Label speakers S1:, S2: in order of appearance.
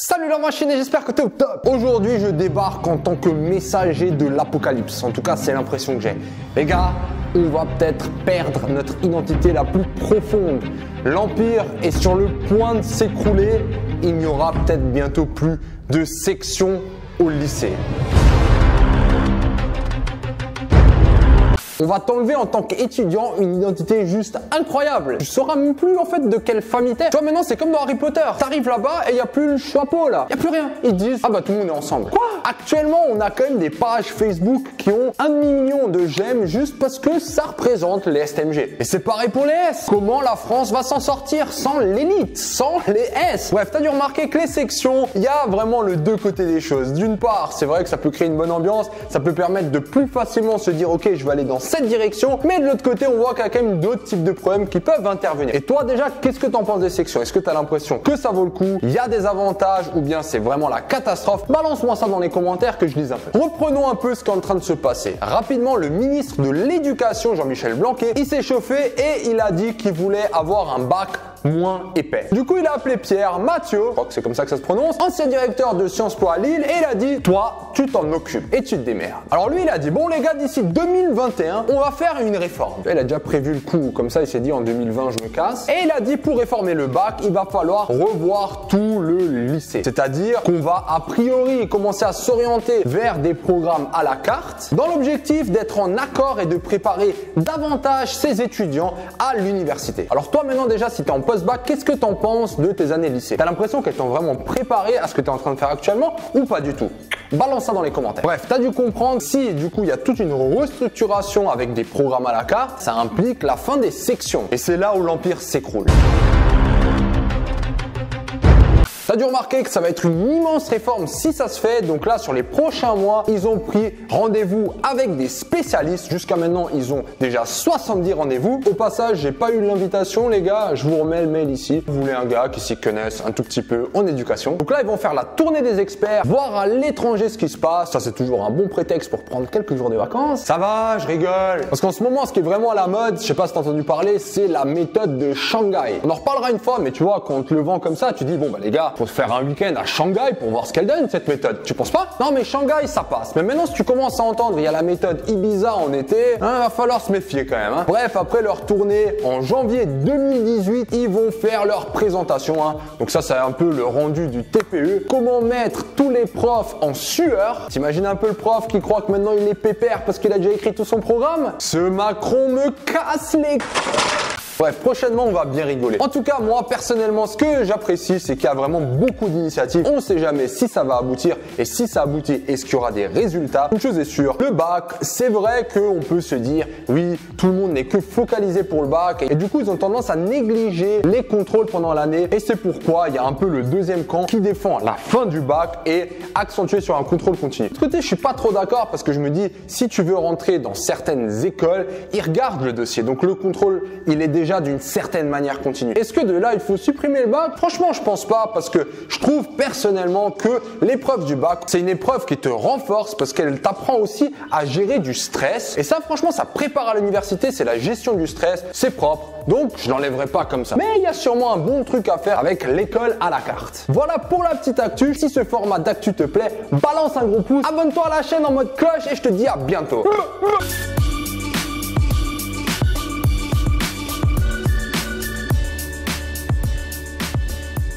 S1: Salut la machine et j'espère que t'es au top. Aujourd'hui je débarque en tant que messager de l'apocalypse. En tout cas c'est l'impression que j'ai. Les gars, on va peut-être perdre notre identité la plus profonde. L'Empire est sur le point de s'écrouler. Il n'y aura peut-être bientôt plus de section au lycée. On va t'enlever en tant qu'étudiant une identité juste incroyable. Tu sauras même plus en fait de quelle famille t'es. Toi maintenant c'est comme dans Harry Potter. T'arrives là-bas et il n'y a plus le chapeau là. Il n'y a plus rien. Ils disent ah bah tout le monde est ensemble. Quoi? Actuellement on a quand même des pages Facebook qui ont 1 million de j'aime juste parce que ça représente les STMG. Et c'est pareil pour les S. Comment la France va s'en sortir sans l'élite, sans les S? Bref, t'as dû remarquer que les sections, il y a vraiment le deux côtés des choses. D'une part, c'est vrai que ça peut créer une bonne ambiance, ça peut permettre de plus facilement se dire ok je vais aller dans cette direction, mais de l'autre côté on voit qu'il y a quand même d'autres types de problèmes qui peuvent intervenir. Et toi déjà, qu'est-ce que t'en penses des sections? Est-ce que tu as l'impression que ça vaut le coup? Il y a des avantages ou bien c'est vraiment la catastrophe? Balance-moi ça dans les commentaires que je lise un peu. Reprenons un peu ce qui est en train de se passer. Rapidement, le ministre de l'Éducation, Jean-Michel Blanquer, il s'est chauffé et il a dit qu'il voulait avoir un bac moins épais. Du coup, il a appelé Pierre Mathieu, je crois que c'est comme ça que ça se prononce, ancien directeur de Sciences Po à Lille, et il a dit, toi, tu t'en occupes et tu te démerdes. Alors lui, il a dit, bon les gars, d'ici 2021, on va faire une réforme. Il a déjà prévu le coup, comme ça, il s'est dit, en 2020, je me casse. Et il a dit, pour réformer le bac, il va falloir revoir tout le lycée. C'est-à-dire qu'on va, a priori, commencer à s'orienter vers des programmes à la carte, dans l'objectif d'être en accord et de préparer davantage ses étudiants à l'université. Alors toi, maintenant, déjà, si tu es en post-bac, qu'est-ce que tu en penses de tes années lycée? T'as l'impression qu'elles t'ont vraiment préparé à ce que tu es en train de faire actuellement ou pas du tout? Balance ça dans les commentaires. Bref, tu as dû comprendre si du coup il y a toute une restructuration avec des programmes à la carte, ça implique la fin des sections. Et c'est là où l'Empire s'écroule. T'as dû remarquer que ça va être une immense réforme si ça se fait. Donc là, sur les prochains mois, ils ont pris rendez-vous avec des spécialistes. Jusqu'à maintenant, ils ont déjà 70 rendez-vous. Au passage, j'ai pas eu l'invitation, les gars. Je vous remets le mail ici. Vous voulez un gars qui s'y connaisse un tout petit peu en éducation. Donc là, ils vont faire la tournée des experts, voir à l'étranger ce qui se passe. Ça, c'est toujours un bon prétexte pour prendre quelques jours de vacances. Ça va, je rigole. Parce qu'en ce moment, ce qui est vraiment à la mode, je sais pas si t'as entendu parler, c'est la méthode de Shanghai. On en reparlera une fois, mais tu vois, quand on te le vend comme ça, tu dis, bon, bah les gars, faut se faire un week-end à Shanghai pour voir ce qu'elle donne cette méthode. Tu penses pas? Non mais Shanghai ça passe. Mais maintenant si tu commences à entendre, il y a la méthode Ibiza en été, va falloir se méfier quand même. Bref, après leur tournée en janvier 2018, ils vont faire leur présentation. Donc ça c'est un peu le rendu du TPE. Comment mettre tous les profs en sueur. T'imagines un peu le prof qui croit que maintenant il est pépère parce qu'il a déjà écrit tout son programme? Ce Macron me casse les... Bref, prochainement, on va bien rigoler. En tout cas, moi, personnellement, ce que j'apprécie, c'est qu'il y a vraiment beaucoup d'initiatives. On ne sait jamais si ça va aboutir et si ça aboutit, est-ce qu'il y aura des résultats. Une chose est sûre, le bac, c'est vrai qu'on peut se dire, oui, tout le monde n'est que focalisé pour le bac. Et du coup, ils ont tendance à négliger les contrôles pendant l'année. Et c'est pourquoi il y a un peu le deuxième camp qui défend la fin du bac et accentuer sur un contrôle continu. De ce côté, je suis pas trop d'accord parce que je me dis, si tu veux rentrer dans certaines écoles, ils regardent le dossier. Donc, le contrôle, il est déjà d'une certaine manière continue. Est-ce que de là il faut supprimer le bac? Franchement je pense pas parce que je trouve personnellement que l'épreuve du bac c'est une épreuve qui te renforce parce qu'elle t'apprend aussi à gérer du stress et ça franchement ça prépare à l'université, c'est la gestion du stress, c'est propre donc je l'enlèverai pas comme ça. Mais il y a sûrement un bon truc à faire avec l'école à la carte. Voilà pour la petite actu. Si ce format d'actu te plaît, balance un gros pouce, abonne-toi à la chaîne en mode cloche et je te dis à bientôt.